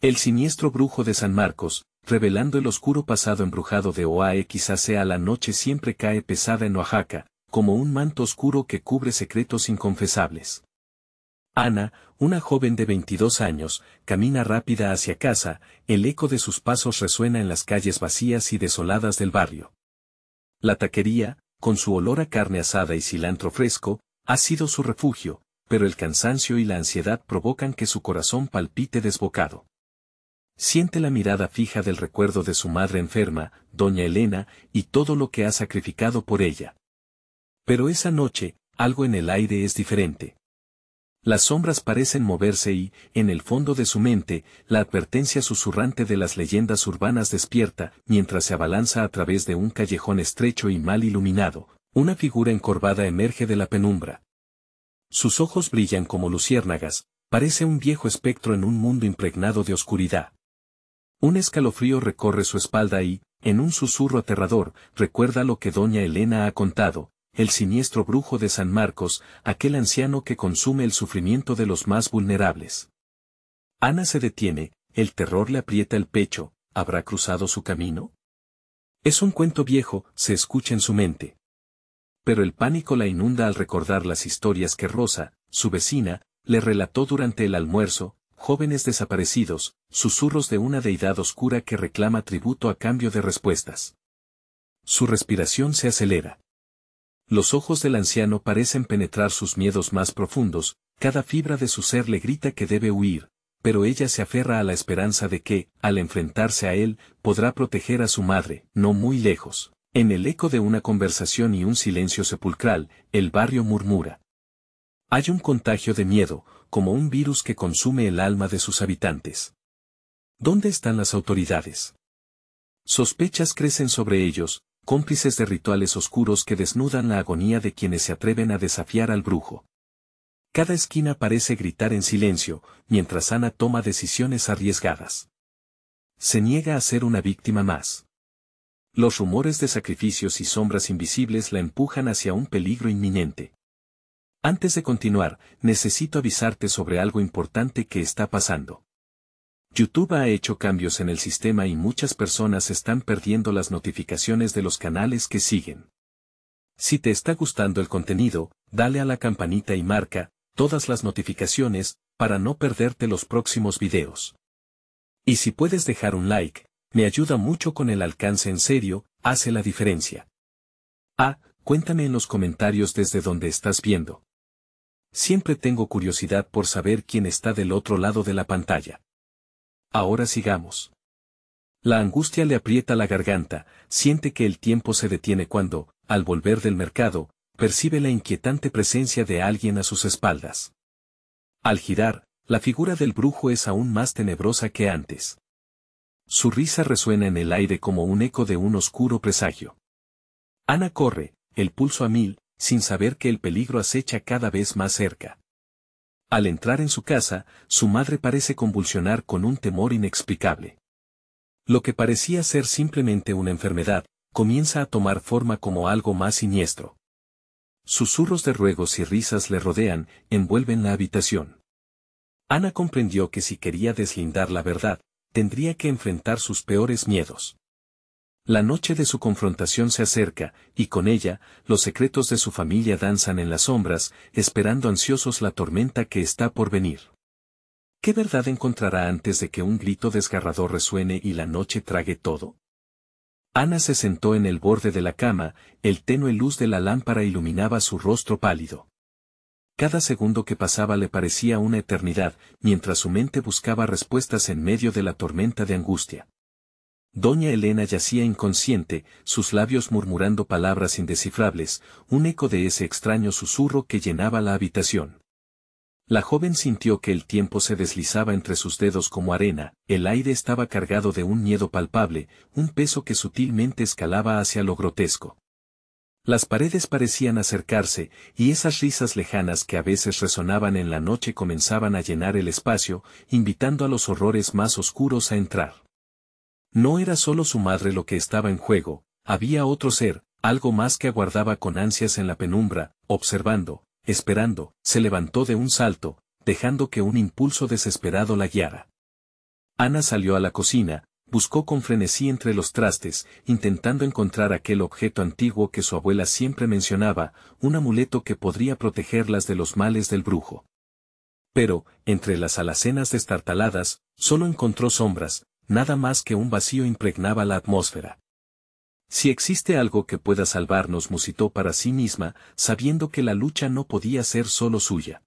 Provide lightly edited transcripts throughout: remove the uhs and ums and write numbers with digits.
El siniestro brujo de San Marcos, revelando el oscuro pasado embrujado de Oaxaca. La noche siempre cae pesada en Oaxaca, como un manto oscuro que cubre secretos inconfesables. Ana, una joven de 22 años, camina rápida hacia casa, el eco de sus pasos resuena en las calles vacías y desoladas del barrio. La taquería, con su olor a carne asada y cilantro fresco, ha sido su refugio, pero el cansancio y la ansiedad provocan que su corazón palpite desbocado. Siente la mirada fija del recuerdo de su madre enferma, doña Elena, y todo lo que ha sacrificado por ella. Pero esa noche, algo en el aire es diferente. Las sombras parecen moverse y, en el fondo de su mente, la advertencia susurrante de las leyendas urbanas despierta, mientras se abalanza a través de un callejón estrecho y mal iluminado, una figura encorvada emerge de la penumbra. Sus ojos brillan como luciérnagas, parece un viejo espectro en un mundo impregnado de oscuridad. Un escalofrío recorre su espalda y, en un susurro aterrador, recuerda lo que doña Elena ha contado, el siniestro brujo de San Marcos, aquel anciano que consume el sufrimiento de los más vulnerables. Ana se detiene, el terror le aprieta el pecho, ¿habrá cruzado su camino? Es un cuento viejo, se escucha en su mente. Pero el pánico la inunda al recordar las historias que Rosa, su vecina, le relató durante el almuerzo, jóvenes desaparecidos, susurros de una deidad oscura que reclama tributo a cambio de respuestas. Su respiración se acelera. Los ojos del anciano parecen penetrar sus miedos más profundos, cada fibra de su ser le grita que debe huir, pero ella se aferra a la esperanza de que, al enfrentarse a él, podrá proteger a su madre, no muy lejos. En el eco de una conversación y un silencio sepulcral, el barrio murmura. Hay un contagio de miedo, como un virus que consume el alma de sus habitantes. ¿Dónde están las autoridades? Sospechas crecen sobre ellos, cómplices de rituales oscuros que desnudan la agonía de quienes se atreven a desafiar al brujo. Cada esquina parece gritar en silencio, mientras Ana toma decisiones arriesgadas. Se niega a ser una víctima más. Los rumores de sacrificios y sombras invisibles la empujan hacia un peligro inminente. Antes de continuar, necesito avisarte sobre algo importante que está pasando. YouTube ha hecho cambios en el sistema y muchas personas están perdiendo las notificaciones de los canales que siguen. Si te está gustando el contenido, dale a la campanita y marca todas las notificaciones para no perderte los próximos videos. Y si puedes dejar un like, me ayuda mucho con el alcance, en serio, hace la diferencia. Cuéntame en los comentarios desde donde estás viendo. Siempre tengo curiosidad por saber quién está del otro lado de la pantalla. Ahora sigamos. La angustia le aprieta la garganta, siente que el tiempo se detiene cuando, al volver del mercado, percibe la inquietante presencia de alguien a sus espaldas. Al girar, la figura del brujo es aún más tenebrosa que antes. Su risa resuena en el aire como un eco de un oscuro presagio. Ana corre, el pulso a 1000, sin saber que el peligro acecha cada vez más cerca. Al entrar en su casa, su madre parece convulsionar con un temor inexplicable. Lo que parecía ser simplemente una enfermedad, comienza a tomar forma como algo más siniestro. Susurros de ruegos y risas le rodean, envuelven la habitación. Ana comprendió que si quería deslindar la verdad, tendría que enfrentar sus peores miedos. La noche de su confrontación se acerca, y con ella, los secretos de su familia danzan en las sombras, esperando ansiosos la tormenta que está por venir. ¿Qué verdad encontrará antes de que un grito desgarrador resuene y la noche trague todo? Ana se sentó en el borde de la cama, el tenue luz de la lámpara iluminaba su rostro pálido. Cada segundo que pasaba le parecía una eternidad, mientras su mente buscaba respuestas en medio de la tormenta de angustia. Doña Elena yacía inconsciente, sus labios murmurando palabras indescifrables, un eco de ese extraño susurro que llenaba la habitación. La joven sintió que el tiempo se deslizaba entre sus dedos como arena, el aire estaba cargado de un miedo palpable, un peso que sutilmente escalaba hacia lo grotesco. Las paredes parecían acercarse, y esas risas lejanas que a veces resonaban en la noche comenzaban a llenar el espacio, invitando a los horrores más oscuros a entrar. No era solo su madre lo que estaba en juego, había otro ser, algo más que aguardaba con ansias en la penumbra, observando, esperando, se levantó de un salto, dejando que un impulso desesperado la guiara. Ana salió a la cocina, buscó con frenesí entre los trastes, intentando encontrar aquel objeto antiguo que su abuela siempre mencionaba, un amuleto que podría protegerlas de los males del brujo. Pero, entre las alacenas destartaladas, solo encontró sombras, nada más que un vacío impregnaba la atmósfera. Si existe algo que pueda salvarnos, musitó para sí misma, sabiendo que la lucha no podía ser solo suya.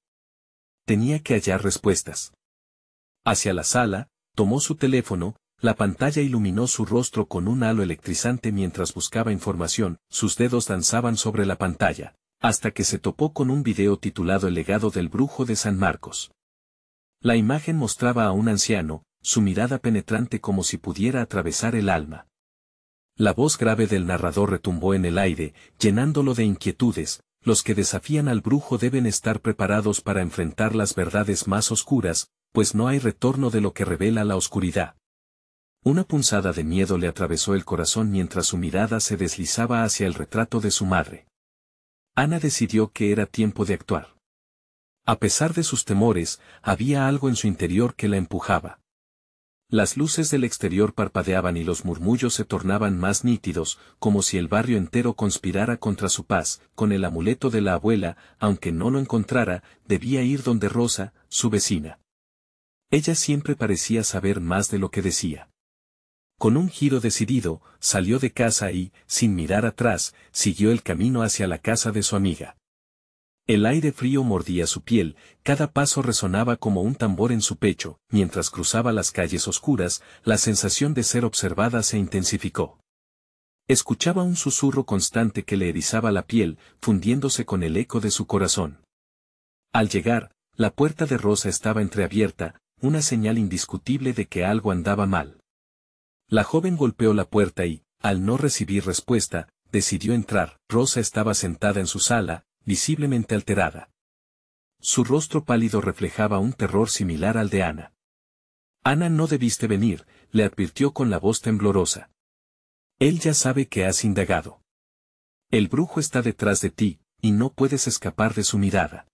Tenía que hallar respuestas. Hacia la sala, tomó su teléfono, la pantalla iluminó su rostro con un halo electrizante mientras buscaba información, sus dedos danzaban sobre la pantalla, hasta que se topó con un video titulado El legado del brujo de San Marcos. La imagen mostraba a un anciano, su mirada penetrante como si pudiera atravesar el alma. La voz grave del narrador retumbó en el aire, llenándolo de inquietudes. Los que desafían al brujo deben estar preparados para enfrentar las verdades más oscuras, pues no hay retorno de lo que revela la oscuridad. Una punzada de miedo le atravesó el corazón mientras su mirada se deslizaba hacia el retrato de su madre. Ana decidió que era tiempo de actuar. A pesar de sus temores, había algo en su interior que la empujaba. Las luces del exterior parpadeaban y los murmullos se tornaban más nítidos, como si el barrio entero conspirara contra su paz. Con el amuleto de la abuela, aunque no lo encontrara, debía ir donde Rosa, su vecina. Ella siempre parecía saber más de lo que decía. Con un giro decidido, salió de casa y, sin mirar atrás, siguió el camino hacia la casa de su amiga. El aire frío mordía su piel, cada paso resonaba como un tambor en su pecho, mientras cruzaba las calles oscuras, la sensación de ser observada se intensificó. Escuchaba un susurro constante que le erizaba la piel, fundiéndose con el eco de su corazón. Al llegar, la puerta de Rosa estaba entreabierta, una señal indiscutible de que algo andaba mal. La joven golpeó la puerta y, al no recibir respuesta, decidió entrar. Rosa estaba sentada en su sala, visiblemente alterada. Su rostro pálido reflejaba un terror similar al de Ana. Ana, no debiste venir, le advirtió con la voz temblorosa. Él ya sabe que has indagado. El brujo está detrás de ti, y no puedes escapar de su mirada.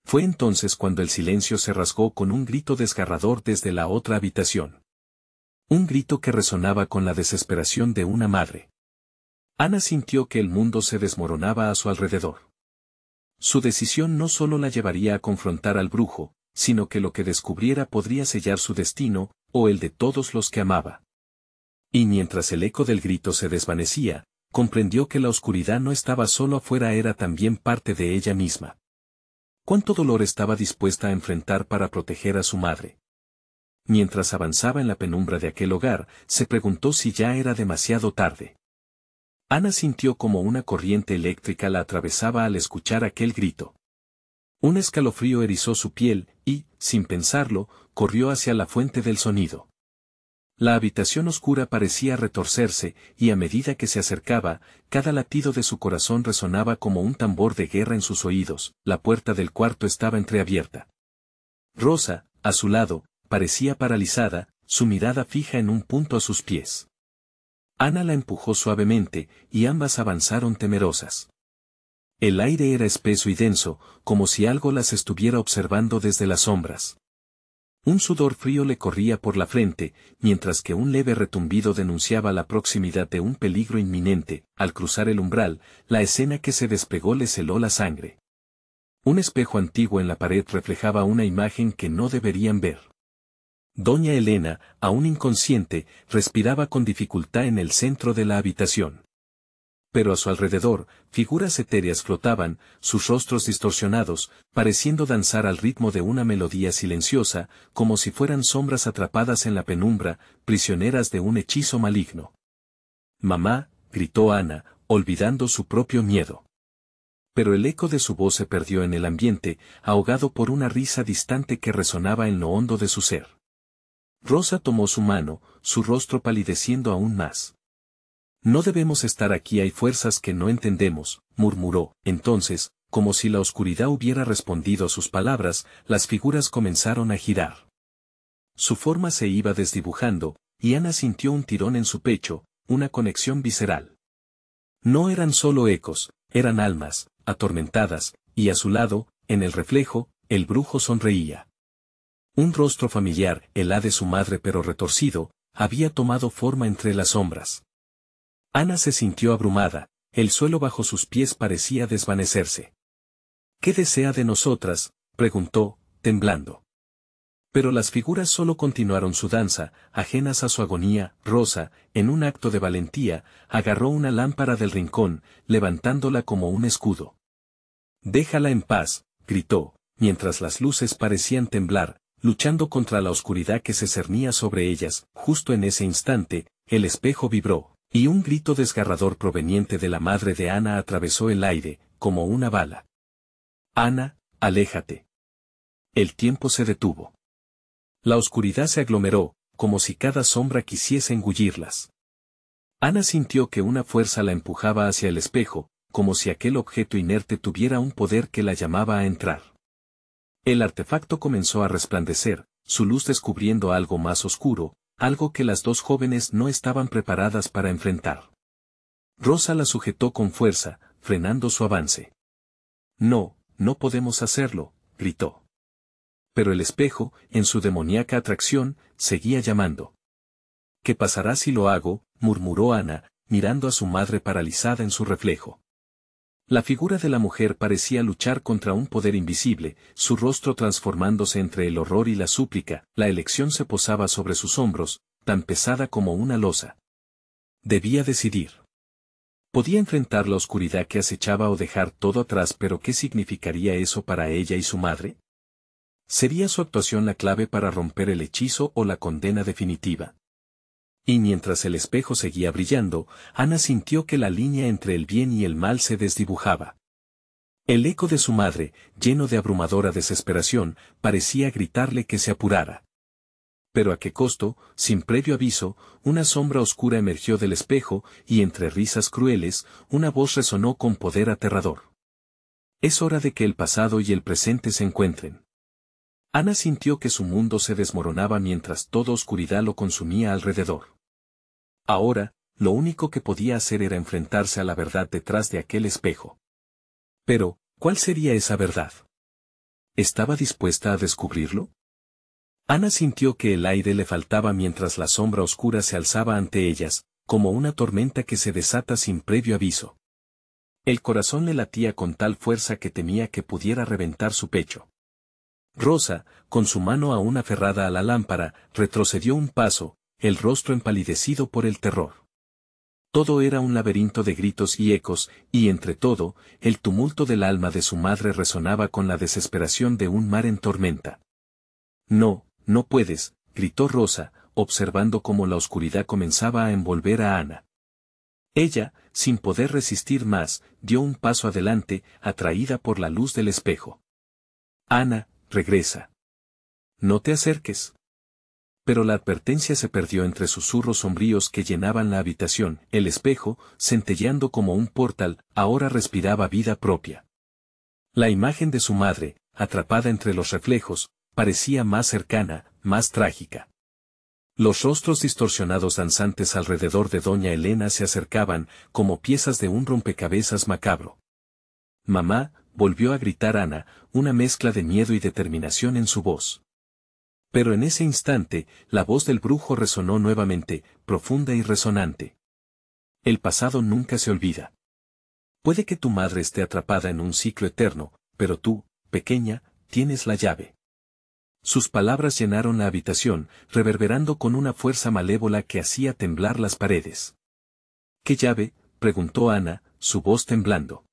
Fue entonces cuando el silencio se rasgó con un grito desgarrador desde la otra habitación. Un grito que resonaba con la desesperación de una madre. Ana sintió que el mundo se desmoronaba a su alrededor. Su decisión no solo la llevaría a confrontar al brujo, sino que lo que descubriera podría sellar su destino, o el de todos los que amaba. Y mientras el eco del grito se desvanecía, comprendió que la oscuridad no estaba solo afuera, era también parte de ella misma. ¿Cuánto dolor estaba dispuesta a enfrentar para proteger a su madre? Mientras avanzaba en la penumbra de aquel hogar, se preguntó si ya era demasiado tarde. Ana sintió como una corriente eléctrica la atravesaba al escuchar aquel grito. Un escalofrío erizó su piel, y, sin pensarlo, corrió hacia la fuente del sonido. La habitación oscura parecía retorcerse, y a medida que se acercaba, cada latido de su corazón resonaba como un tambor de guerra en sus oídos. La puerta del cuarto estaba entreabierta. Rosa, a su lado, parecía paralizada, su mirada fija en un punto a sus pies. Ana la empujó suavemente, y ambas avanzaron temerosas. El aire era espeso y denso, como si algo las estuviera observando desde las sombras. Un sudor frío le corría por la frente, mientras que un leve retumbido denunciaba la proximidad de un peligro inminente. Al cruzar el umbral, la escena que se despegó le heló la sangre. Un espejo antiguo en la pared reflejaba una imagen que no deberían ver. Doña Elena, aún inconsciente, respiraba con dificultad en el centro de la habitación. Pero a su alrededor, figuras etéreas flotaban, sus rostros distorsionados, pareciendo danzar al ritmo de una melodía silenciosa, como si fueran sombras atrapadas en la penumbra, prisioneras de un hechizo maligno. «Mamá», gritó Ana, olvidando su propio miedo. Pero el eco de su voz se perdió en el ambiente, ahogado por una risa distante que resonaba en lo hondo de su ser. Rosa tomó su mano, su rostro palideciendo aún más. «No debemos estar aquí, hay fuerzas que no entendemos», murmuró. Entonces, como si la oscuridad hubiera respondido a sus palabras, las figuras comenzaron a girar. Su forma se iba desdibujando, y Ana sintió un tirón en su pecho, una conexión visceral. No eran solo ecos, eran almas, atormentadas, y a su lado, en el reflejo, el brujo sonreía. Un rostro familiar, el de su madre pero retorcido, había tomado forma entre las sombras. Ana se sintió abrumada, el suelo bajo sus pies parecía desvanecerse. ¿Qué desea de nosotras?, preguntó, temblando. Pero las figuras solo continuaron su danza, ajenas a su agonía. Rosa, en un acto de valentía, agarró una lámpara del rincón, levantándola como un escudo. «Déjala en paz», gritó, mientras las luces parecían temblar, luchando contra la oscuridad que se cernía sobre ellas. Justo en ese instante, el espejo vibró, y un grito desgarrador proveniente de la madre de Ana atravesó el aire, como una bala. «Ana, aléjate». El tiempo se detuvo. La oscuridad se aglomeró, como si cada sombra quisiese engullirlas. Ana sintió que una fuerza la empujaba hacia el espejo, como si aquel objeto inerte tuviera un poder que la llamaba a entrar. El artefacto comenzó a resplandecer, su luz descubriendo algo más oscuro, algo que las dos jóvenes no estaban preparadas para enfrentar. Rosa la sujetó con fuerza, frenando su avance. «No, no podemos hacerlo», gritó. Pero el espejo, en su demoníaca atracción, seguía llamando. «¿Qué pasará si lo hago?», murmuró Ana, mirando a su madre paralizada en su reflejo. La figura de la mujer parecía luchar contra un poder invisible, su rostro transformándose entre el horror y la súplica. La elección se posaba sobre sus hombros, tan pesada como una losa. Debía decidir. Podía enfrentar la oscuridad que acechaba o dejar todo atrás, pero ¿qué significaría eso para ella y su madre? ¿Sería su actuación la clave para romper el hechizo o la condena definitiva? Y mientras el espejo seguía brillando, Ana sintió que la línea entre el bien y el mal se desdibujaba. El eco de su madre, lleno de abrumadora desesperación, parecía gritarle que se apurara. Pero a qué costo, sin previo aviso, una sombra oscura emergió del espejo, y entre risas crueles, una voz resonó con poder aterrador. «Es hora de que el pasado y el presente se encuentren». Ana sintió que su mundo se desmoronaba mientras toda oscuridad lo consumía alrededor. Ahora, lo único que podía hacer era enfrentarse a la verdad detrás de aquel espejo. Pero, ¿cuál sería esa verdad? ¿Estaba dispuesta a descubrirlo? Ana sintió que el aire le faltaba mientras la sombra oscura se alzaba ante ellas, como una tormenta que se desata sin previo aviso. El corazón le latía con tal fuerza que temía que pudiera reventar su pecho. Rosa, con su mano aún aferrada a la lámpara, retrocedió un paso, el rostro empalidecido por el terror. Todo era un laberinto de gritos y ecos, y entre todo, el tumulto del alma de su madre resonaba con la desesperación de un mar en tormenta. «No, no puedes», gritó Rosa, observando cómo la oscuridad comenzaba a envolver a Ana. Ella, sin poder resistir más, dio un paso adelante, atraída por la luz del espejo. «Ana, regresa. No te acerques». Pero la advertencia se perdió entre susurros sombríos que llenaban la habitación. El espejo, centelleando como un portal, ahora respiraba vida propia. La imagen de su madre, atrapada entre los reflejos, parecía más cercana, más trágica. Los rostros distorsionados danzantes alrededor de doña Elena se acercaban, como piezas de un rompecabezas macabro. «Mamá», volvió a gritar Ana, una mezcla de miedo y determinación en su voz. Pero en ese instante, la voz del brujo resonó nuevamente, profunda y resonante. «El pasado nunca se olvida. Puede que tu madre esté atrapada en un ciclo eterno, pero tú, pequeña, tienes la llave». Sus palabras llenaron la habitación, reverberando con una fuerza malévola que hacía temblar las paredes. «¿Qué llave?», preguntó Ana, su voz temblando.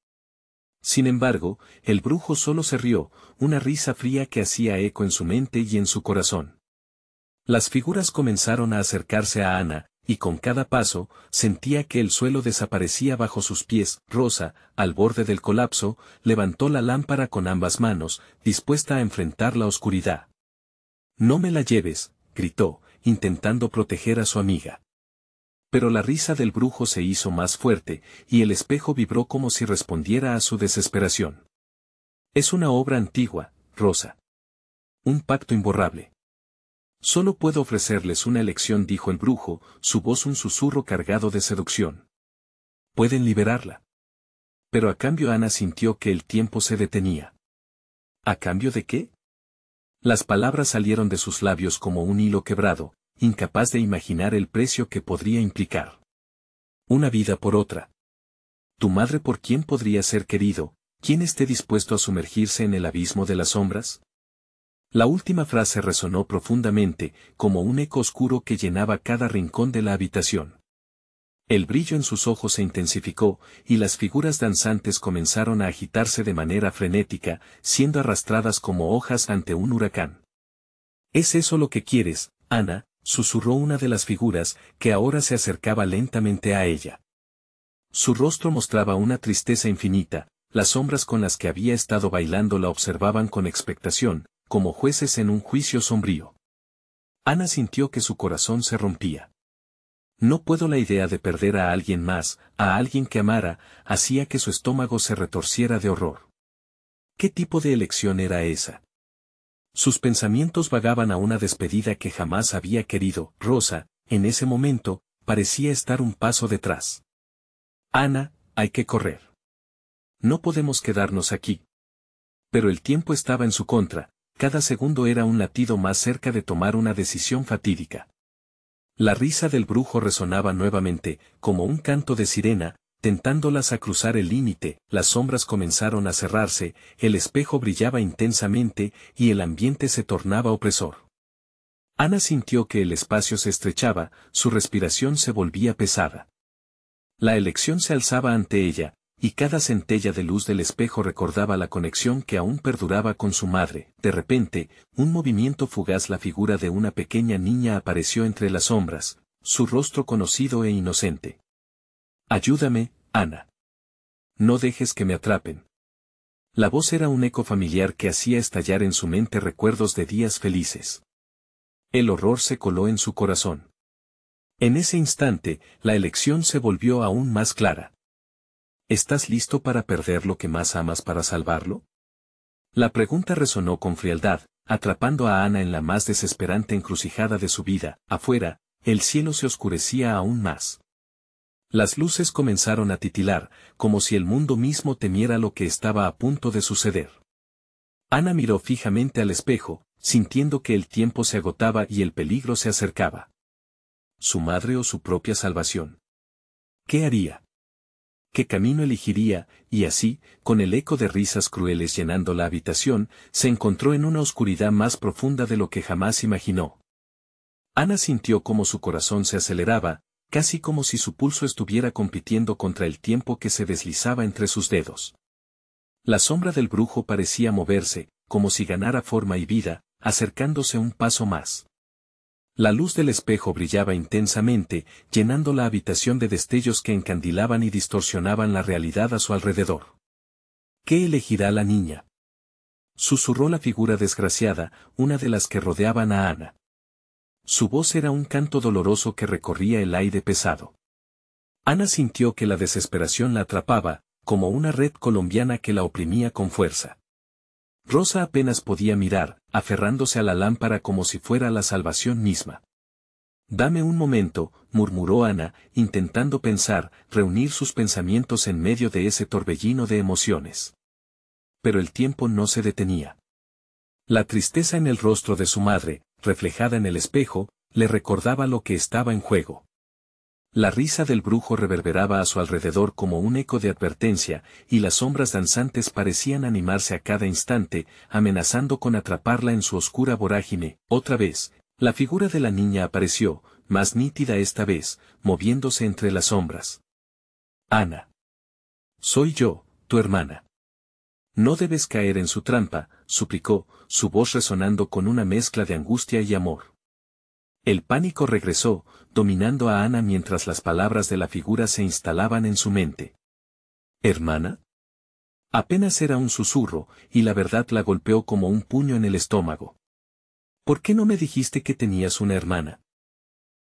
Sin embargo, el brujo solo se rió, una risa fría que hacía eco en su mente y en su corazón. Las figuras comenzaron a acercarse a Ana, y con cada paso, sentía que el suelo desaparecía bajo sus pies. Rosa, al borde del colapso, levantó la lámpara con ambas manos, dispuesta a enfrentar la oscuridad. «No me la lleves», gritó, intentando proteger a su amiga. Pero la risa del brujo se hizo más fuerte, y el espejo vibró como si respondiera a su desesperación. «Es una obra antigua, Rosa. Un pacto imborrable. Solo puedo ofrecerles una elección», dijo el brujo, su voz un susurro cargado de seducción. «Pueden liberarla». Pero a cambio Ana sintió que el tiempo se detenía. ¿A cambio de qué? Las palabras salieron de sus labios como un hilo quebrado, incapaz de imaginar el precio que podría implicar. Una vida por otra. Tu madre por quién podría ser querido, ¿quién esté dispuesto a sumergirse en el abismo de las sombras? La última frase resonó profundamente, como un eco oscuro que llenaba cada rincón de la habitación. El brillo en sus ojos se intensificó, y las figuras danzantes comenzaron a agitarse de manera frenética, siendo arrastradas como hojas ante un huracán. ¿Es eso lo que quieres, Ana?, susurró una de las figuras, que ahora se acercaba lentamente a ella. Su rostro mostraba una tristeza infinita, las sombras con las que había estado bailando la observaban con expectación, como jueces en un juicio sombrío. Ana sintió que su corazón se rompía. No puedo, la idea de perder a alguien más, a alguien que amara, hacía que su estómago se retorciera de horror. ¿Qué tipo de elección era esa? Sus pensamientos vagaban a una despedida que jamás había querido. Rosa, en ese momento, parecía estar un paso detrás. Ana, hay que correr. No podemos quedarnos aquí. Pero el tiempo estaba en su contra, cada segundo era un latido más cerca de tomar una decisión fatídica. La risa del brujo resonaba nuevamente, como un canto de sirena, tentándolas a cruzar el límite. Las sombras comenzaron a cerrarse, el espejo brillaba intensamente, y el ambiente se tornaba opresor. Ana sintió que el espacio se estrechaba, su respiración se volvía pesada. La elección se alzaba ante ella, y cada centella de luz del espejo recordaba la conexión que aún perduraba con su madre. De repente, un movimiento fugaz, la figura de una pequeña niña apareció entre las sombras, su rostro conocido e inocente. Ayúdame, Ana. No dejes que me atrapen. La voz era un eco familiar que hacía estallar en su mente recuerdos de días felices. El horror se coló en su corazón. En ese instante, la elección se volvió aún más clara. ¿Estás listo para perder lo que más amas para salvarlo? La pregunta resonó con frialdad, atrapando a Ana en la más desesperante encrucijada de su vida. Afuera, el cielo se oscurecía aún más. Las luces comenzaron a titilar, como si el mundo mismo temiera lo que estaba a punto de suceder. Ana miró fijamente al espejo, sintiendo que el tiempo se agotaba y el peligro se acercaba. ¿Su madre o su propia salvación? ¿Qué haría? ¿Qué camino elegiría? Y así, con el eco de risas crueles llenando la habitación, se encontró en una oscuridad más profunda de lo que jamás imaginó. Ana sintió cómo su corazón se aceleraba, casi como si su pulso estuviera compitiendo contra el tiempo que se deslizaba entre sus dedos. La sombra del brujo parecía moverse, como si ganara forma y vida, acercándose un paso más. La luz del espejo brillaba intensamente, llenando la habitación de destellos que encandilaban y distorsionaban la realidad a su alrededor. ¿Qué elegirá la niña?, susurró la figura desgraciada, una de las que rodeaban a Ana. Su voz era un canto doloroso que recorría el aire pesado. Ana sintió que la desesperación la atrapaba, como una red colombiana que la oprimía con fuerza. Rosa apenas podía mirar, aferrándose a la lámpara como si fuera la salvación misma. Dame un momento, murmuró Ana, intentando pensar, reunir sus pensamientos en medio de ese torbellino de emociones. Pero el tiempo no se detenía. La tristeza en el rostro de su madre, reflejada en el espejo, le recordaba lo que estaba en juego. La risa del brujo reverberaba a su alrededor como un eco de advertencia, y las sombras danzantes parecían animarse a cada instante, amenazando con atraparla en su oscura vorágine. Otra vez, la figura de la niña apareció, más nítida esta vez, moviéndose entre las sombras. Ana. Soy yo, tu hermana. No debes caer en su trampa, suplicó, su voz resonando con una mezcla de angustia y amor. El pánico regresó, dominando a Ana mientras las palabras de la figura se instalaban en su mente. ¿Hermana? Apenas era un susurro, y la verdad la golpeó como un puño en el estómago. ¿Por qué no me dijiste que tenías una hermana?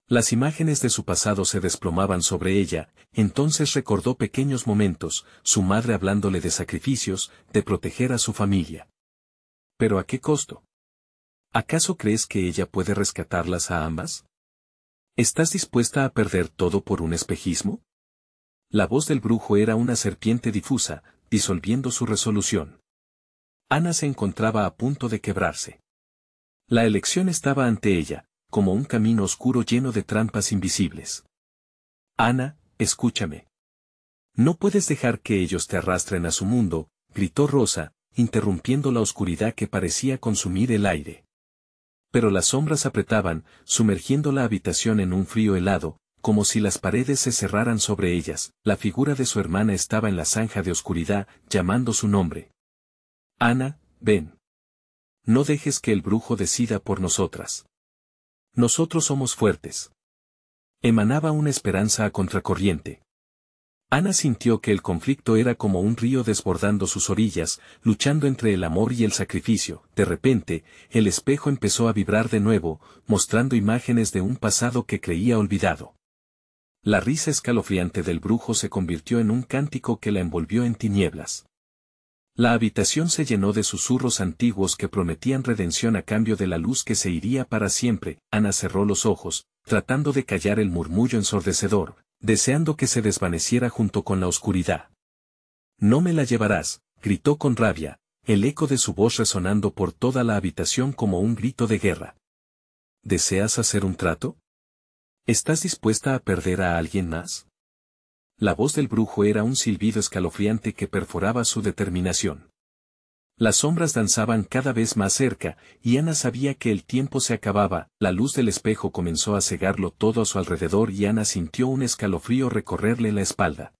Las imágenes de su pasado se desplomaban sobre ella, entonces recordó pequeños momentos, su madre hablándole de sacrificios, de proteger a su familia. ¿Pero a qué costo? ¿Acaso crees que ella puede rescatarlas a ambas? ¿Estás dispuesta a perder todo por un espejismo? La voz del brujo era una serpiente difusa, disolviendo su resolución. Ana se encontraba a punto de quebrarse. La elección estaba ante ella, como un camino oscuro lleno de trampas invisibles. Ana, escúchame. No puedes dejar que ellos te arrastren a su mundo, gritó Rosa, interrumpiendo la oscuridad que parecía consumir el aire. Pero las sombras apretaban, sumergiendo la habitación en un frío helado, como si las paredes se cerraran sobre ellas. La figura de su hermana estaba en la zanja de oscuridad, llamando su nombre. Ana, ven. No dejes que el brujo decida por nosotras. Nosotros somos fuertes. Emanaba una esperanza a contracorriente. Ana sintió que el conflicto era como un río desbordando sus orillas, luchando entre el amor y el sacrificio. De repente, el espejo empezó a vibrar de nuevo, mostrando imágenes de un pasado que creía olvidado. La risa escalofriante del brujo se convirtió en un cántico que la envolvió en tinieblas. La habitación se llenó de susurros antiguos que prometían redención a cambio de la luz que se iría para siempre. Ana cerró los ojos, tratando de callar el murmullo ensordecedor, deseando que se desvaneciera junto con la oscuridad. No me la llevarás, gritó con rabia, el eco de su voz resonando por toda la habitación como un grito de guerra. ¿Deseas hacer un trato? ¿Estás dispuesta a perder a alguien más? La voz del brujo era un silbido escalofriante que perforaba su determinación. Las sombras danzaban cada vez más cerca, y Ana sabía que el tiempo se acababa. La luz del espejo comenzó a cegarlo todo a su alrededor y Ana sintió un escalofrío recorrerle la espalda.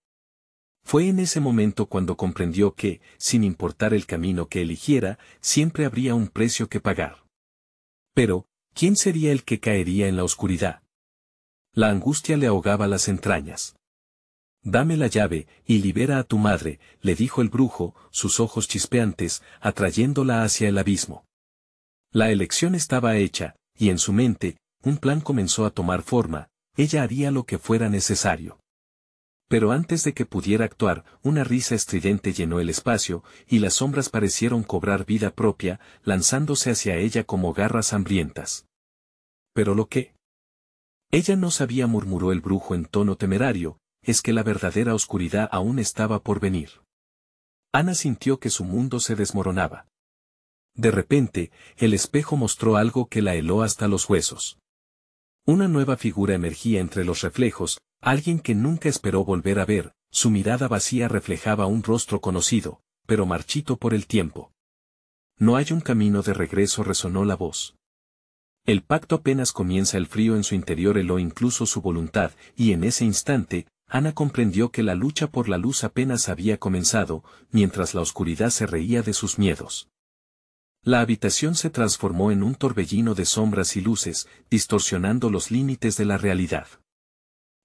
Fue en ese momento cuando comprendió que, sin importar el camino que eligiera, siempre habría un precio que pagar. Pero, ¿quién sería el que caería en la oscuridad? La angustia le ahogaba las entrañas. Dame la llave, y libera a tu madre, le dijo el brujo, sus ojos chispeantes, atrayéndola hacia el abismo. La elección estaba hecha, y en su mente, un plan comenzó a tomar forma. Ella haría lo que fuera necesario. Pero antes de que pudiera actuar, una risa estridente llenó el espacio, y las sombras parecieron cobrar vida propia, lanzándose hacia ella como garras hambrientas. ¿Pero lo qué? Ella no sabía, murmuró el brujo en tono temerario, es que la verdadera oscuridad aún estaba por venir. Ana sintió que su mundo se desmoronaba. De repente, el espejo mostró algo que la heló hasta los huesos. Una nueva figura emergía entre los reflejos, alguien que nunca esperó volver a ver. Su mirada vacía reflejaba un rostro conocido, pero marchito por el tiempo. No hay un camino de regreso, resonó la voz. El pacto apenas comienza, el frío en su interior heló incluso su voluntad, y en ese instante, Ana comprendió que la lucha por la luz apenas había comenzado, mientras la oscuridad se reía de sus miedos. La habitación se transformó en un torbellino de sombras y luces, distorsionando los límites de la realidad.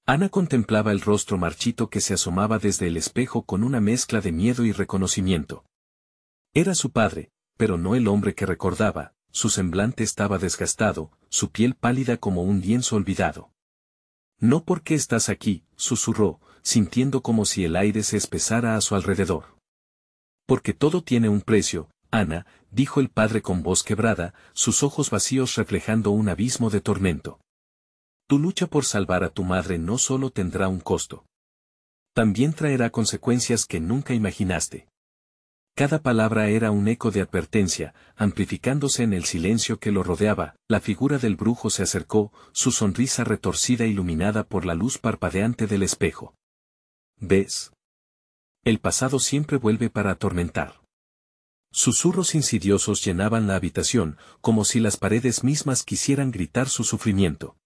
Ana contemplaba el rostro marchito que se asomaba desde el espejo con una mezcla de miedo y reconocimiento. Era su padre, pero no el hombre que recordaba, su semblante estaba desgastado, su piel pálida como un lienzo olvidado. No porque estás aquí, susurró, sintiendo como si el aire se espesara a su alrededor. Porque todo tiene un precio, Ana, dijo el padre con voz quebrada, sus ojos vacíos reflejando un abismo de tormento. Tu lucha por salvar a tu madre no solo tendrá un costo. También traerá consecuencias que nunca imaginaste. Cada palabra era un eco de advertencia, amplificándose en el silencio que lo rodeaba. La figura del brujo se acercó, su sonrisa retorcida iluminada por la luz parpadeante del espejo. ¿Ves? El pasado siempre vuelve para atormentar. Susurros insidiosos llenaban la habitación, como si las paredes mismas quisieran gritar su sufrimiento.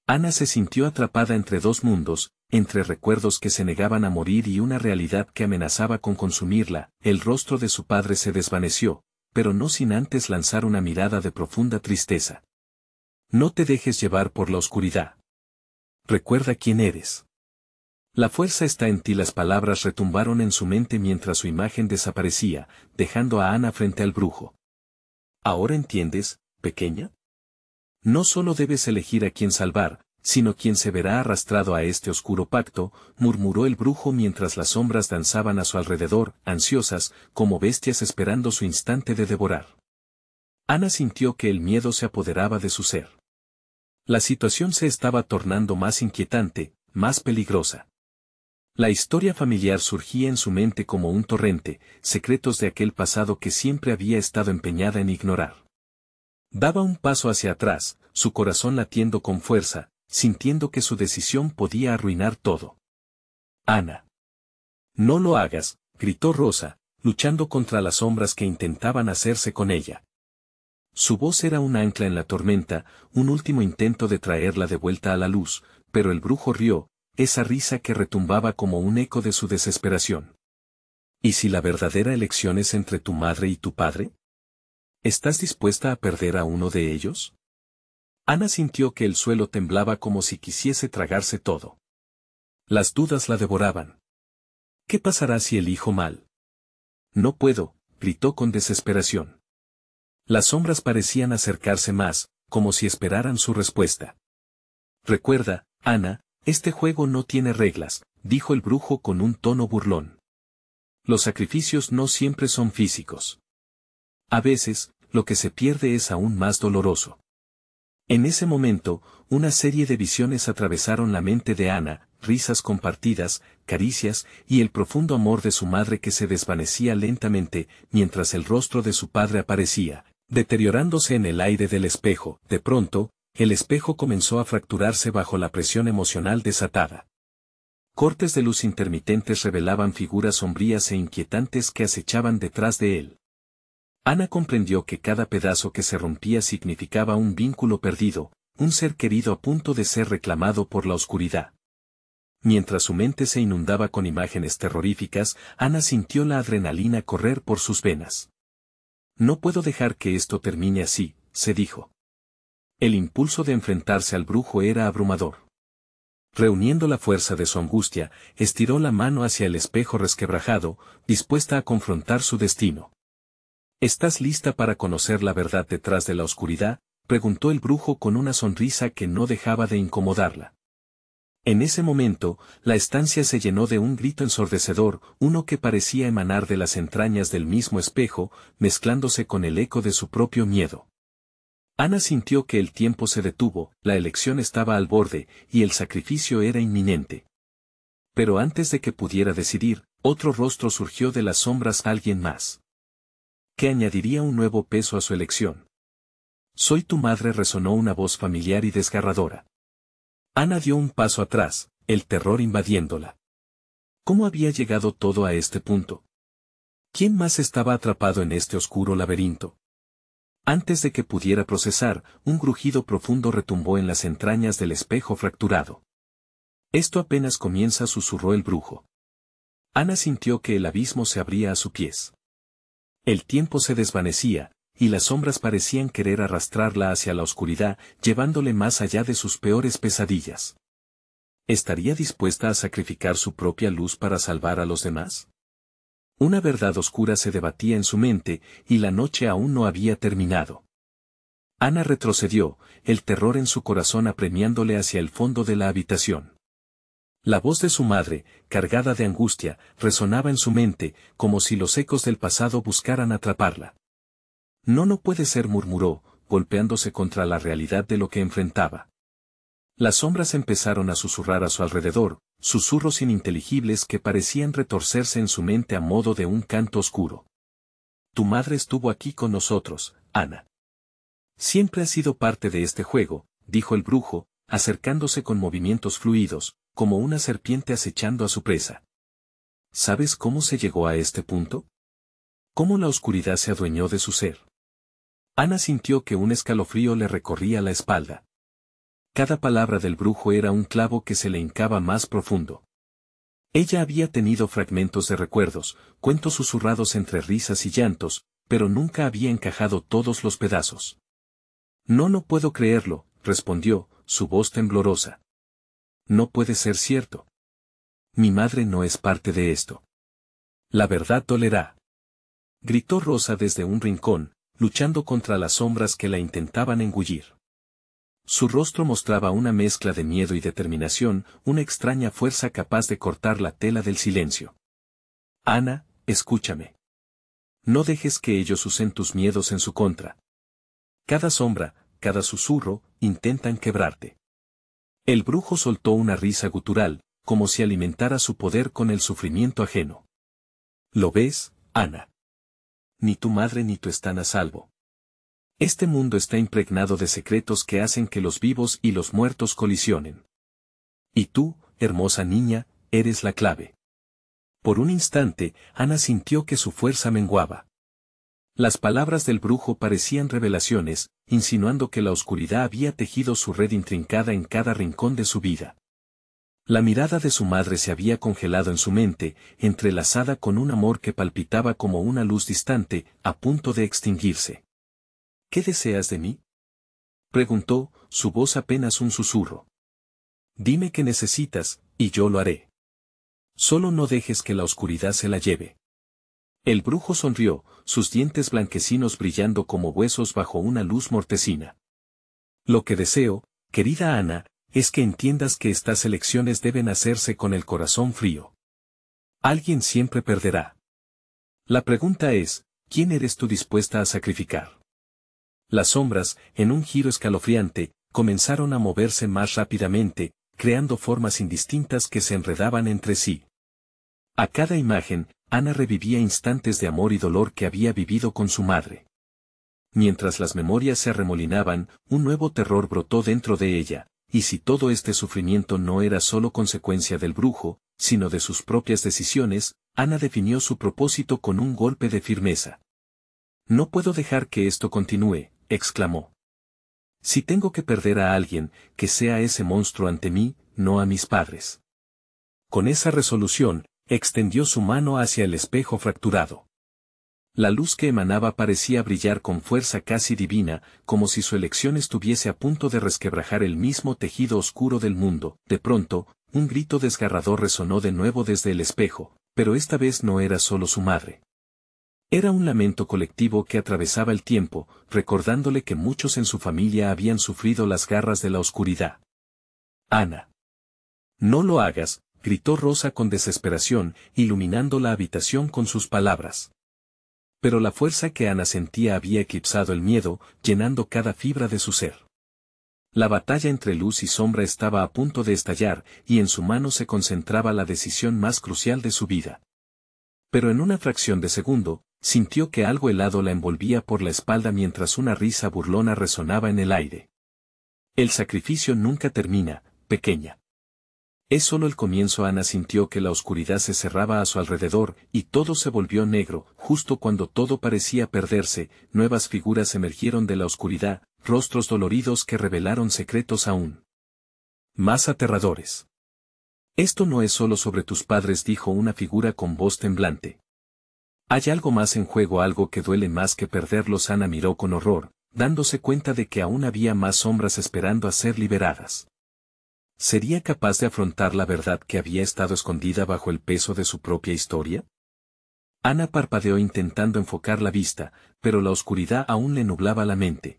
Ana se sintió atrapada entre dos mundos, entre recuerdos que se negaban a morir y una realidad que amenazaba con consumirla. El rostro de su padre se desvaneció, pero no sin antes lanzar una mirada de profunda tristeza. No te dejes llevar por la oscuridad. Recuerda quién eres. La fuerza está en ti. Las palabras retumbaron en su mente mientras su imagen desaparecía, dejando a Ana frente al brujo. ¿Ahora entiendes, pequeña? No solo debes elegir a quién salvar, sino quien se verá arrastrado a este oscuro pacto, murmuró el brujo mientras las sombras danzaban a su alrededor, ansiosas, como bestias esperando su instante de devorar. Ana sintió que el miedo se apoderaba de su ser. La situación se estaba tornando más inquietante, más peligrosa. La historia familiar surgía en su mente como un torrente, secretos de aquel pasado que siempre había estado empeñada en ignorar. Daba un paso hacia atrás, su corazón latiendo con fuerza, sintiendo que su decisión podía arruinar todo. Ana. No lo hagas, gritó Rosa, luchando contra las sombras que intentaban hacerse con ella. Su voz era un ancla en la tormenta, un último intento de traerla de vuelta a la luz, pero el brujo rió, esa risa que retumbaba como un eco de su desesperación. ¿Y si la verdadera elección es entre tu madre y tu padre? ¿Estás dispuesta a perder a uno de ellos? Ana sintió que el suelo temblaba como si quisiese tragarse todo. Las dudas la devoraban. ¿Qué pasará si elijo mal? No puedo, gritó con desesperación. Las sombras parecían acercarse más, como si esperaran su respuesta. Recuerda, Ana, este juego no tiene reglas, dijo el brujo con un tono burlón. Los sacrificios no siempre son físicos. A veces, lo que se pierde es aún más doloroso. En ese momento, una serie de visiones atravesaron la mente de Ana, risas compartidas, caricias y el profundo amor de su madre que se desvanecía lentamente, mientras el rostro de su padre aparecía, deteriorándose en el aire del espejo. De pronto, el espejo comenzó a fracturarse bajo la presión emocional desatada. Cortes de luz intermitentes revelaban figuras sombrías e inquietantes que acechaban detrás de él. Ana comprendió que cada pedazo que se rompía significaba un vínculo perdido, un ser querido a punto de ser reclamado por la oscuridad. Mientras su mente se inundaba con imágenes terroríficas, Ana sintió la adrenalina correr por sus venas. No puedo dejar que esto termine así, se dijo. El impulso de enfrentarse al brujo era abrumador. Reuniendo la fuerza de su angustia, estiró la mano hacia el espejo resquebrajado, dispuesta a confrontar su destino. ¿Estás lista para conocer la verdad detrás de la oscuridad?, preguntó el brujo con una sonrisa que no dejaba de incomodarla. En ese momento, la estancia se llenó de un grito ensordecedor, uno que parecía emanar de las entrañas del mismo espejo, mezclándose con el eco de su propio miedo. Ana sintió que el tiempo se detuvo, la elección estaba al borde, y el sacrificio era inminente. Pero antes de que pudiera decidir, otro rostro surgió de las sombras, alguien más, que añadiría un nuevo peso a su elección. Soy tu madre, resonó una voz familiar y desgarradora. Ana dio un paso atrás, el terror invadiéndola. ¿Cómo había llegado todo a este punto? ¿Quién más estaba atrapado en este oscuro laberinto? Antes de que pudiera procesar, un grujido profundo retumbó en las entrañas del espejo fracturado. Esto apenas comienza, susurró el brujo. Ana sintió que el abismo se abría a sus pies. El tiempo se desvanecía, y las sombras parecían querer arrastrarla hacia la oscuridad, llevándole más allá de sus peores pesadillas. ¿Estaría dispuesta a sacrificar su propia luz para salvar a los demás? Una verdad oscura se debatía en su mente, y la noche aún no había terminado. Ana retrocedió, el terror en su corazón apremiándole hacia el fondo de la habitación. La voz de su madre, cargada de angustia, resonaba en su mente, como si los ecos del pasado buscaran atraparla. No puede ser, murmuró, golpeándose contra la realidad de lo que enfrentaba. Las sombras empezaron a susurrar a su alrededor, susurros ininteligibles que parecían retorcerse en su mente a modo de un canto oscuro. Tu madre estuvo aquí con nosotros, Ana. Siempre ha sido parte de este juego, dijo el brujo, acercándose con movimientos fluidos, como una serpiente acechando a su presa. ¿Sabes cómo se llegó a este punto? ¿Cómo la oscuridad se adueñó de su ser? Ana sintió que un escalofrío le recorría la espalda. Cada palabra del brujo era un clavo que se le hincaba más profundo. Ella había tenido fragmentos de recuerdos, cuentos susurrados entre risas y llantos, pero nunca había encajado todos los pedazos. No puedo creerlo, respondió, su voz temblorosa. No puede ser cierto. Mi madre no es parte de esto. La verdad dolerá. Gritó Rosa desde un rincón, luchando contra las sombras que la intentaban engullir. Su rostro mostraba una mezcla de miedo y determinación, una extraña fuerza capaz de cortar la tela del silencio. Ana, escúchame. No dejes que ellos usen tus miedos en su contra. Cada sombra, cada susurro, intentan quebrarte. El brujo soltó una risa gutural, como si alimentara su poder con el sufrimiento ajeno. ¿Lo ves, Ana? Ni tu madre ni tú están a salvo. Este mundo está impregnado de secretos que hacen que los vivos y los muertos colisionen. Y tú, hermosa niña, eres la clave. Por un instante, Ana sintió que su fuerza menguaba. Las palabras del brujo parecían revelaciones, insinuando que la oscuridad había tejido su red intrincada en cada rincón de su vida. La mirada de su madre se había congelado en su mente, entrelazada con un amor que palpitaba como una luz distante, a punto de extinguirse. ¿Qué deseas de mí?, preguntó, su voz apenas un susurro. Dime qué necesitas, y yo lo haré. Solo no dejes que la oscuridad se la lleve. El brujo sonrió, sus dientes blanquecinos brillando como huesos bajo una luz mortecina. Lo que deseo, querida Ana, es que entiendas que estas elecciones deben hacerse con el corazón frío. Alguien siempre perderá. La pregunta es, ¿quién eres tú dispuesta a sacrificar? Las sombras, en un giro escalofriante, comenzaron a moverse más rápidamente, creando formas indistintas que se enredaban entre sí. A cada imagen, Ana revivía instantes de amor y dolor que había vivido con su madre. Mientras las memorias se arremolinaban, un nuevo terror brotó dentro de ella, y si todo este sufrimiento no era solo consecuencia del brujo, sino de sus propias decisiones, Ana definió su propósito con un golpe de firmeza. No puedo dejar que esto continúe, exclamó. Si tengo que perder a alguien, que sea ese monstruo ante mí, no a mis padres. Con esa resolución, extendió su mano hacia el espejo fracturado. La luz que emanaba parecía brillar con fuerza casi divina, como si su elección estuviese a punto de resquebrajar el mismo tejido oscuro del mundo. De pronto, un grito desgarrador resonó de nuevo desde el espejo, pero esta vez no era solo su madre. Era un lamento colectivo que atravesaba el tiempo, recordándole que muchos en su familia habían sufrido las garras de la oscuridad. Ana. No lo hagas, gritó Rosa con desesperación, iluminando la habitación con sus palabras. Pero la fuerza que Ana sentía había eclipsado el miedo, llenando cada fibra de su ser. La batalla entre luz y sombra estaba a punto de estallar, y en su mano se concentraba la decisión más crucial de su vida. Pero en una fracción de segundo, sintió que algo helado la envolvía por la espalda mientras una risa burlona resonaba en el aire. El sacrificio nunca termina, pequeña. Es solo el comienzo. Ana sintió que la oscuridad se cerraba a su alrededor, y todo se volvió negro. Justo cuando todo parecía perderse, nuevas figuras emergieron de la oscuridad, rostros doloridos que revelaron secretos aún más aterradores. Esto no es solo sobre tus padres, dijo una figura con voz temblante. Hay algo más en juego, algo que duele más que perderlos. Ana miró con horror, dándose cuenta de que aún había más sombras esperando a ser liberadas. ¿Sería capaz de afrontar la verdad que había estado escondida bajo el peso de su propia historia? Ana parpadeó intentando enfocar la vista, pero la oscuridad aún le nublaba la mente.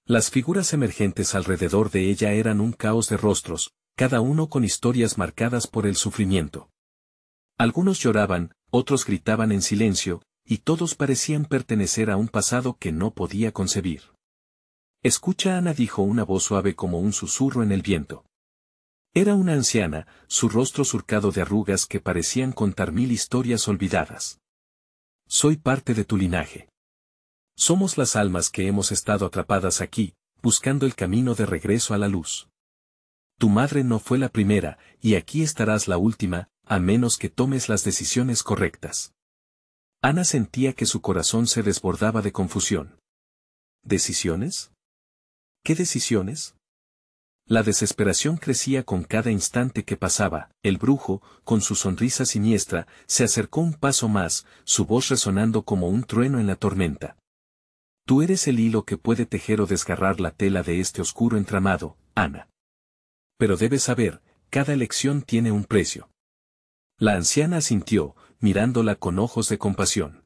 Las figuras emergentes alrededor de ella eran un caos de rostros, cada uno con historias marcadas por el sufrimiento. Algunos lloraban, otros gritaban en silencio, y todos parecían pertenecer a un pasado que no podía concebir. Escucha, Ana, dijo una voz suave como un susurro en el viento. Era una anciana, su rostro surcado de arrugas que parecían contar 1000 historias olvidadas. Soy parte de tu linaje. Somos las almas que hemos estado atrapadas aquí, buscando el camino de regreso a la luz. Tu madre no fue la primera, y aquí estarás la última, a menos que tomes las decisiones correctas. Ana sentía que su corazón se desbordaba de confusión. ¿Decisiones? ¿Qué decisiones? La desesperación crecía con cada instante que pasaba. El brujo, con su sonrisa siniestra, se acercó un paso más, su voz resonando como un trueno en la tormenta. Tú eres el hilo que puede tejer o desgarrar la tela de este oscuro entramado, Ana. Pero debes saber, cada elección tiene un precio. La anciana asintió, mirándola con ojos de compasión.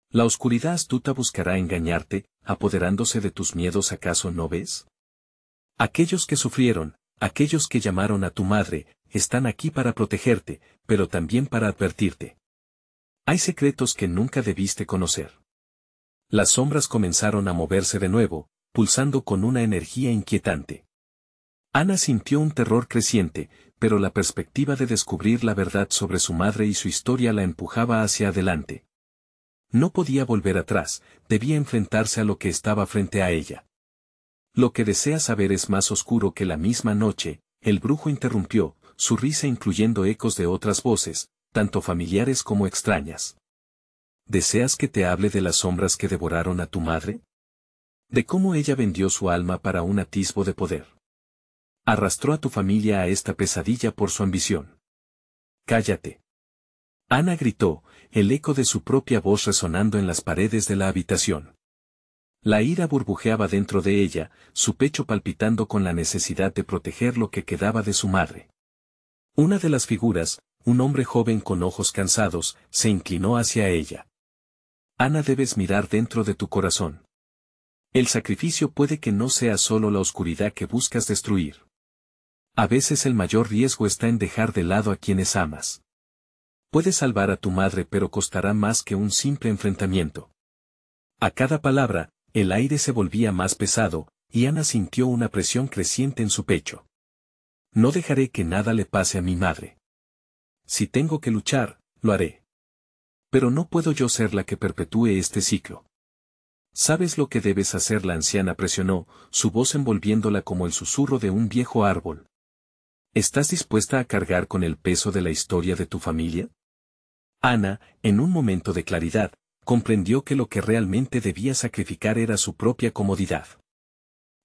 La oscuridad astuta buscará engañarte, apoderándose de tus miedos. ¿Acaso no ves? Aquellos que sufrieron, aquellos que llamaron a tu madre, están aquí para protegerte, pero también para advertirte. Hay secretos que nunca debiste conocer. Las sombras comenzaron a moverse de nuevo, pulsando con una energía inquietante. Ana sintió un terror creciente, pero la perspectiva de descubrir la verdad sobre su madre y su historia la empujaba hacia adelante. No podía volver atrás, debía enfrentarse a lo que estaba frente a ella. Lo que desea saber es más oscuro que la misma noche, el brujo interrumpió, su risa incluyendo ecos de otras voces, tanto familiares como extrañas. ¿Deseas que te hable de las sombras que devoraron a tu madre? ¿De cómo ella vendió su alma para un atisbo de poder? Arrastró a tu familia a esta pesadilla por su ambición. Cállate. Ana gritó, el eco de su propia voz resonando en las paredes de la habitación. La ira burbujeaba dentro de ella, su pecho palpitando con la necesidad de proteger lo que quedaba de su madre. Una de las figuras, un hombre joven con ojos cansados, se inclinó hacia ella. Ana, debes mirar dentro de tu corazón. El sacrificio puede que no sea solo la oscuridad que buscas destruir. A veces el mayor riesgo está en dejar de lado a quienes amas. Puedes salvar a tu madre, pero costará más que un simple enfrentamiento. A cada palabra, el aire se volvía más pesado, y Ana sintió una presión creciente en su pecho. No dejaré que nada le pase a mi madre. Si tengo que luchar, lo haré. Pero no puedo yo ser la que perpetúe este ciclo. ¿Sabes lo que debes hacer? La anciana presionó, su voz envolviéndola como el susurro de un viejo árbol. ¿Estás dispuesta a cargar con el peso de la historia de tu familia? Ana, en un momento de claridad, comprendió que lo que realmente debía sacrificar era su propia comodidad.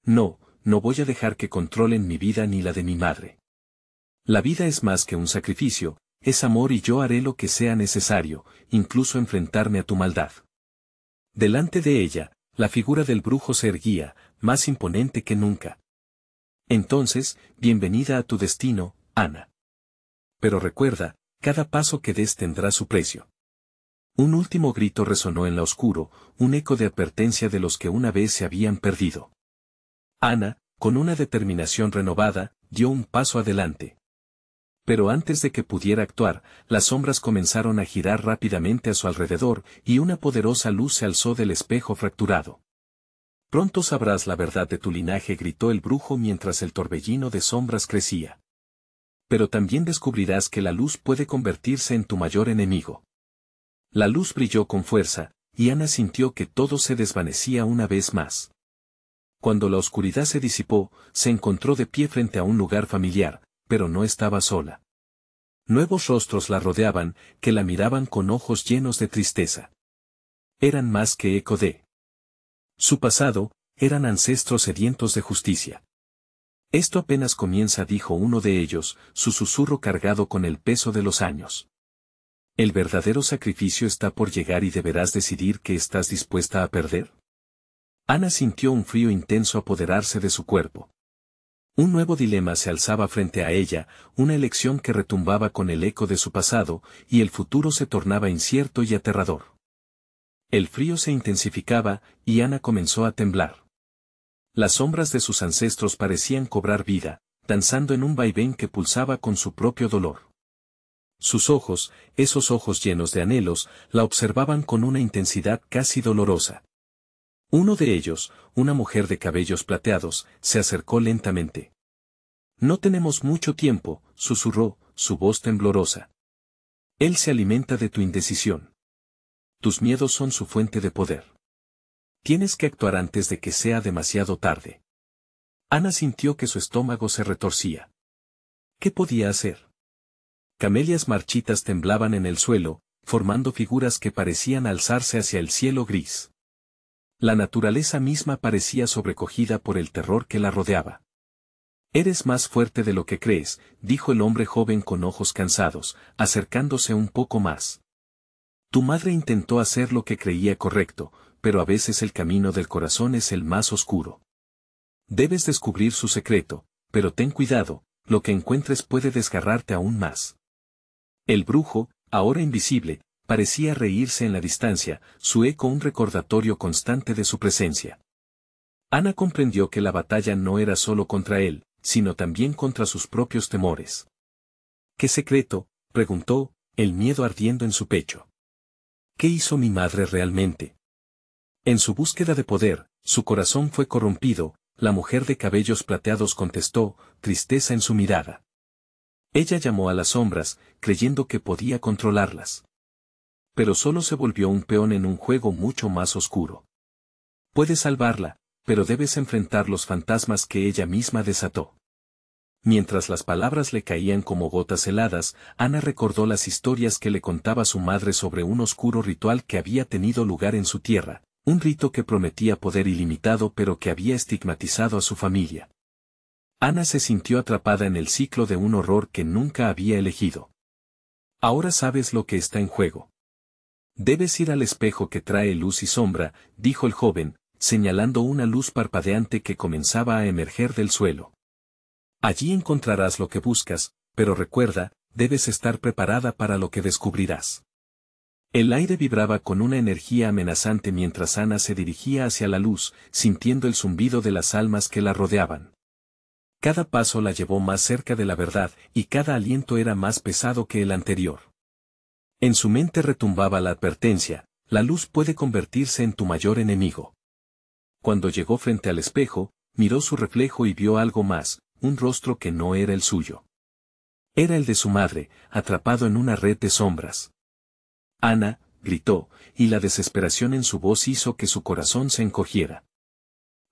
No, no voy a dejar que controlen mi vida ni la de mi madre. La vida es más que un sacrificio, es amor, y yo haré lo que sea necesario, incluso enfrentarme a tu maldad. Delante de ella, la figura del brujo se erguía, más imponente que nunca. Entonces, bienvenida a tu destino, Ana. Pero recuerda, cada paso que des tendrá su precio. Un último grito resonó en lo oscuro, un eco de advertencia de los que una vez se habían perdido. Ana, con una determinación renovada, dio un paso adelante. Pero antes de que pudiera actuar, las sombras comenzaron a girar rápidamente a su alrededor, y una poderosa luz se alzó del espejo fracturado. Pronto sabrás la verdad de tu linaje, gritó el brujo mientras el torbellino de sombras crecía. Pero también descubrirás que la luz puede convertirse en tu mayor enemigo. La luz brilló con fuerza, y Ana sintió que todo se desvanecía una vez más. Cuando la oscuridad se disipó, se encontró de pie frente a un lugar familiar, pero no estaba sola. Nuevos rostros la rodeaban, que la miraban con ojos llenos de tristeza. Eran más que eco de su pasado, eran ancestros sedientos de justicia. Esto apenas comienza, dijo uno de ellos, su susurro cargado con el peso de los años. El verdadero sacrificio está por llegar y deberás decidir qué estás dispuesta a perder. Ana sintió un frío intenso apoderarse de su cuerpo. Un nuevo dilema se alzaba frente a ella, una elección que retumbaba con el eco de su pasado, y el futuro se tornaba incierto y aterrador. El frío se intensificaba, y Ana comenzó a temblar. Las sombras de sus ancestros parecían cobrar vida, danzando en un vaivén que pulsaba con su propio dolor. Sus ojos, esos ojos llenos de anhelos, la observaban con una intensidad casi dolorosa. Uno de ellos, una mujer de cabellos plateados, se acercó lentamente. No tenemos mucho tiempo, susurró, su voz temblorosa. Él se alimenta de tu indecisión. Tus miedos son su fuente de poder. Tienes que actuar antes de que sea demasiado tarde. Ana sintió que su estómago se retorcía. ¿Qué podía hacer? Camelias marchitas temblaban en el suelo, formando figuras que parecían alzarse hacia el cielo gris. La naturaleza misma parecía sobrecogida por el terror que la rodeaba. Eres más fuerte de lo que crees, dijo el hombre joven con ojos cansados, acercándose un poco más. Tu madre intentó hacer lo que creía correcto, pero a veces el camino del corazón es el más oscuro. Debes descubrir su secreto, pero ten cuidado, lo que encuentres puede desgarrarte aún más. El brujo, ahora invisible, parecía reírse en la distancia, su eco un recordatorio constante de su presencia. Ana comprendió que la batalla no era solo contra él, sino también contra sus propios temores. ¿Qué secreto?, preguntó, el miedo ardiendo en su pecho. ¿Qué hizo mi madre realmente? En su búsqueda de poder, su corazón fue corrompido, la mujer de cabellos plateados contestó, tristeza en su mirada. Ella llamó a las sombras, creyendo que podía controlarlas. Pero solo se volvió un peón en un juego mucho más oscuro. Puedes salvarla, pero debes enfrentar los fantasmas que ella misma desató. Mientras las palabras le caían como gotas heladas, Ana recordó las historias que le contaba su madre sobre un oscuro ritual que había tenido lugar en su tierra, un rito que prometía poder ilimitado pero que había estigmatizado a su familia. Ana se sintió atrapada en el ciclo de un horror que nunca había elegido. Ahora sabes lo que está en juego. Debes ir al espejo que trae luz y sombra, dijo el joven, señalando una luz parpadeante que comenzaba a emerger del suelo. Allí encontrarás lo que buscas, pero recuerda, debes estar preparada para lo que descubrirás. El aire vibraba con una energía amenazante mientras Ana se dirigía hacia la luz, sintiendo el zumbido de las almas que la rodeaban. Cada paso la llevó más cerca de la verdad, y cada aliento era más pesado que el anterior. En su mente retumbaba la advertencia: la luz puede convertirse en tu mayor enemigo. Cuando llegó frente al espejo, miró su reflejo y vio algo más, un rostro que no era el suyo. Era el de su madre, atrapado en una red de sombras. Ana, gritó, y la desesperación en su voz hizo que su corazón se encogiera.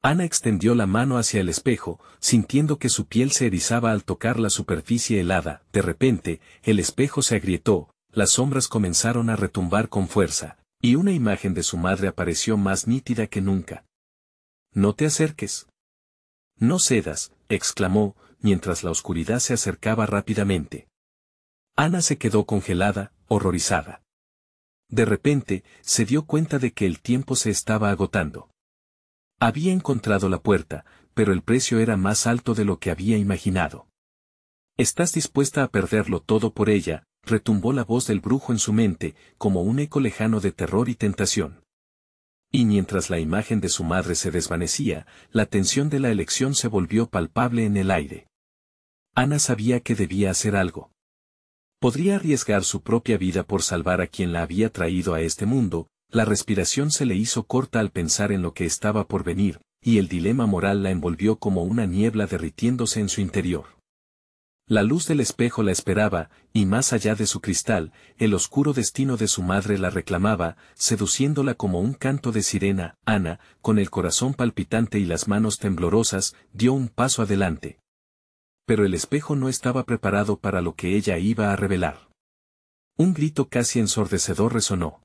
Ana extendió la mano hacia el espejo, sintiendo que su piel se erizaba al tocar la superficie helada. De repente, el espejo se agrietó, las sombras comenzaron a retumbar con fuerza, y una imagen de su madre apareció más nítida que nunca. «No te acerques. No cedas», exclamó, mientras la oscuridad se acercaba rápidamente. Ana se quedó congelada, horrorizada. De repente, se dio cuenta de que el tiempo se estaba agotando. Había encontrado la puerta, pero el precio era más alto de lo que había imaginado. «¿Estás dispuesta a perderlo todo por ella?», retumbó la voz del brujo en su mente, como un eco lejano de terror y tentación. Y mientras la imagen de su madre se desvanecía, la tensión de la elección se volvió palpable en el aire. Ana sabía que debía hacer algo. Podría arriesgar su propia vida por salvar a quien la había traído a este mundo. La respiración se le hizo corta al pensar en lo que estaba por venir, y el dilema moral la envolvió como una niebla derritiéndose en su interior. La luz del espejo la esperaba, y más allá de su cristal, el oscuro destino de su madre la reclamaba, seduciéndola como un canto de sirena. Ana, con el corazón palpitante y las manos temblorosas, dio un paso adelante. Pero el espejo no estaba preparado para lo que ella iba a revelar. Un grito casi ensordecedor resonó.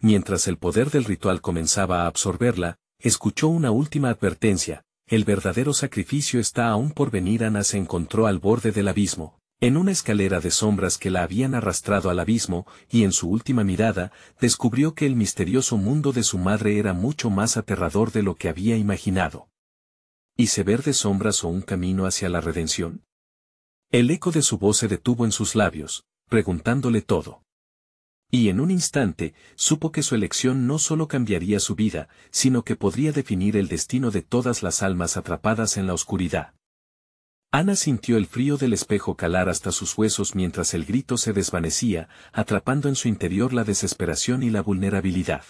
Mientras el poder del ritual comenzaba a absorberla, escuchó una última advertencia: el verdadero sacrificio está aún por venir. Ana se encontró al borde del abismo, en una escalera de sombras que la habían arrastrado al abismo, y en su última mirada, descubrió que el misterioso mundo de su madre era mucho más aterrador de lo que había imaginado. ¿Hice ver de sombras o un camino hacia la redención? El eco de su voz se detuvo en sus labios, preguntándole todo. Y en un instante, supo que su elección no solo cambiaría su vida, sino que podría definir el destino de todas las almas atrapadas en la oscuridad. Ana sintió el frío del espejo calar hasta sus huesos mientras el grito se desvanecía, atrapando en su interior la desesperación y la vulnerabilidad.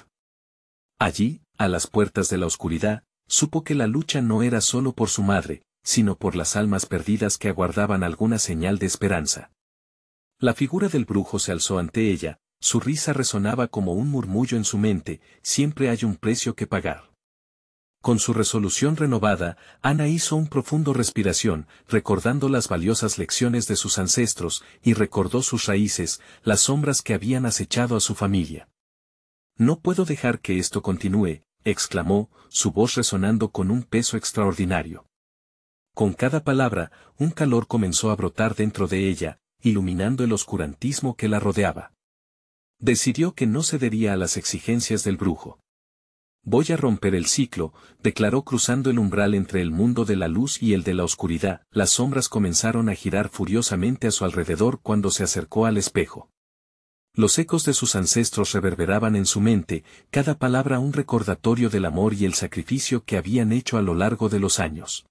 Allí, a las puertas de la oscuridad, supo que la lucha no era solo por su madre, sino por las almas perdidas que aguardaban alguna señal de esperanza. La figura del brujo se alzó ante ella. Su risa resonaba como un murmullo en su mente: siempre hay un precio que pagar. Con su resolución renovada, Ana hizo un profundo respiración, recordando las valiosas lecciones de sus ancestros, y recordó sus raíces, las sombras que habían acechado a su familia. «No puedo dejar que esto continúe», exclamó, su voz resonando con un peso extraordinario. Con cada palabra, un calor comenzó a brotar dentro de ella, iluminando el oscurantismo que la rodeaba. Decidió que no cedería a las exigencias del brujo. «Voy a romper el ciclo», declaró cruzando el umbral entre el mundo de la luz y el de la oscuridad. Las sombras comenzaron a girar furiosamente a su alrededor cuando se acercó al espejo. Los ecos de sus ancestros reverberaban en su mente, cada palabra un recordatorio del amor y el sacrificio que habían hecho a lo largo de los años.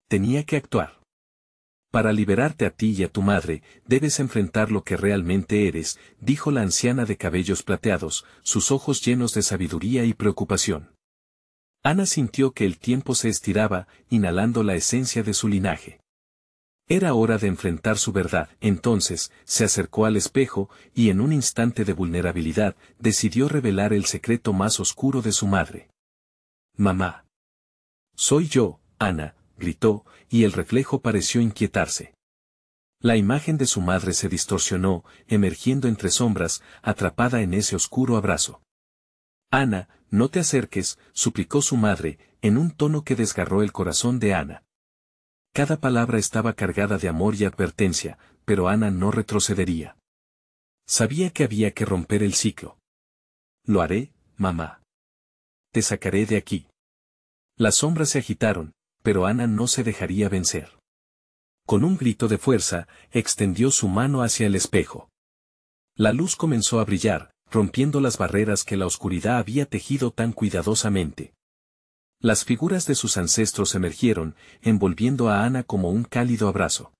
Tenía que actuar. «Para liberarte a ti y a tu madre, debes enfrentar lo que realmente eres», dijo la anciana de cabellos plateados, sus ojos llenos de sabiduría y preocupación. Ana sintió que el tiempo se estiraba, inhalando la esencia de su linaje. Era hora de enfrentar su verdad. Entonces, se acercó al espejo, y en un instante de vulnerabilidad, decidió revelar el secreto más oscuro de su madre. «Mamá. Soy yo, Ana», gritó, y el reflejo pareció inquietarse. La imagen de su madre se distorsionó, emergiendo entre sombras, atrapada en ese oscuro abrazo. «Ana, no te acerques», suplicó su madre, en un tono que desgarró el corazón de Ana. Cada palabra estaba cargada de amor y advertencia, pero Ana no retrocedería. Sabía que había que romper el ciclo. «Lo haré, mamá. Te sacaré de aquí». Las sombras se agitaron, pero Ana no se dejaría vencer. Con un grito de fuerza, extendió su mano hacia el espejo. La luz comenzó a brillar, rompiendo las barreras que la oscuridad había tejido tan cuidadosamente. Las figuras de sus ancestros emergieron, envolviendo a Ana como un cálido abrazo.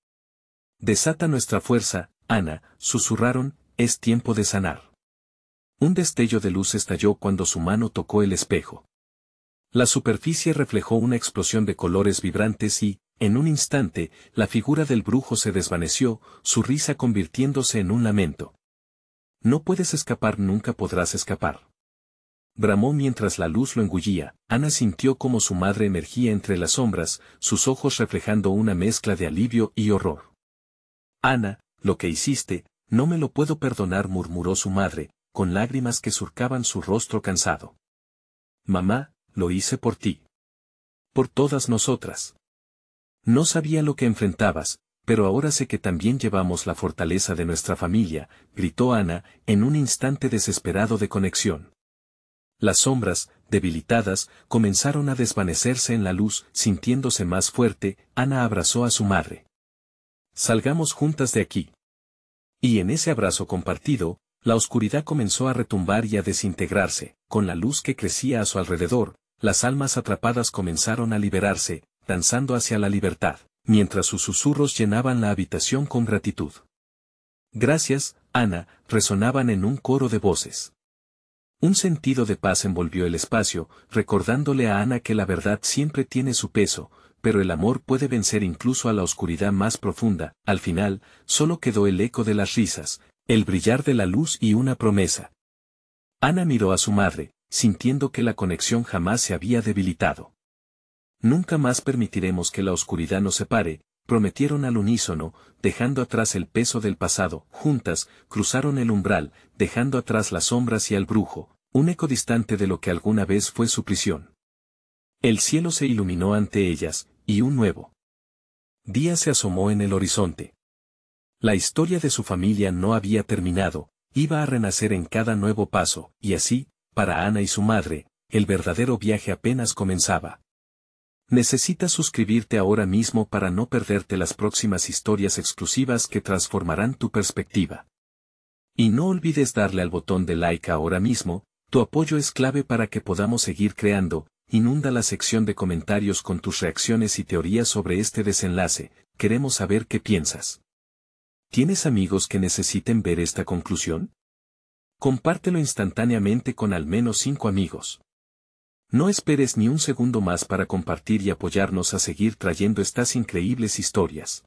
«Desata nuestra fuerza, Ana», susurraron, «es tiempo de sanar». Un destello de luz estalló cuando su mano tocó el espejo. La superficie reflejó una explosión de colores vibrantes y, en un instante, la figura del brujo se desvaneció, su risa convirtiéndose en un lamento. «No puedes escapar, nunca podrás escapar», bramó mientras la luz lo engullía. Ana sintió como su madre emergía entre las sombras, sus ojos reflejando una mezcla de alivio y horror. «Ana, lo que hiciste, no me lo puedo perdonar», murmuró su madre, con lágrimas que surcaban su rostro cansado. «Mamá, lo hice por ti. Por todas nosotras. No sabía lo que enfrentabas, pero ahora sé que también llevamos la fortaleza de nuestra familia», gritó Ana, en un instante desesperado de conexión. Las sombras, debilitadas, comenzaron a desvanecerse en la luz. Sintiéndose más fuerte, Ana abrazó a su madre. «Salgamos juntas de aquí». Y en ese abrazo compartido, la oscuridad comenzó a retumbar y a desintegrarse. Con la luz que crecía a su alrededor, las almas atrapadas comenzaron a liberarse, danzando hacia la libertad, mientras sus susurros llenaban la habitación con gratitud. «Gracias, Ana», resonaban en un coro de voces. Un sentido de paz envolvió el espacio, recordándole a Ana que la verdad siempre tiene su peso, pero el amor puede vencer incluso a la oscuridad más profunda. Al final, solo quedó el eco de las risas, el brillar de la luz y una promesa. Ana miró a su madre, sintiendo que la conexión jamás se había debilitado. «Nunca más permitiremos que la oscuridad nos separe», prometieron al unísono, dejando atrás el peso del pasado. Juntas, cruzaron el umbral, dejando atrás las sombras y al brujo, un eco distante de lo que alguna vez fue su prisión. El cielo se iluminó ante ellas, y un nuevo día se asomó en el horizonte. La historia de su familia no había terminado, iba a renacer en cada nuevo paso, y así, para Ana y su madre, el verdadero viaje apenas comenzaba. Necesitas suscribirte ahora mismo para no perderte las próximas historias exclusivas que transformarán tu perspectiva. Y no olvides darle al botón de like ahora mismo, tu apoyo es clave para que podamos seguir creando. Inunda la sección de comentarios con tus reacciones y teorías sobre este desenlace, queremos saber qué piensas. ¿Tienes amigos que necesiten ver esta conclusión? Compártelo instantáneamente con al menos 5 amigos. No esperes ni un segundo más para compartir y apoyarnos a seguir trayendo estas increíbles historias.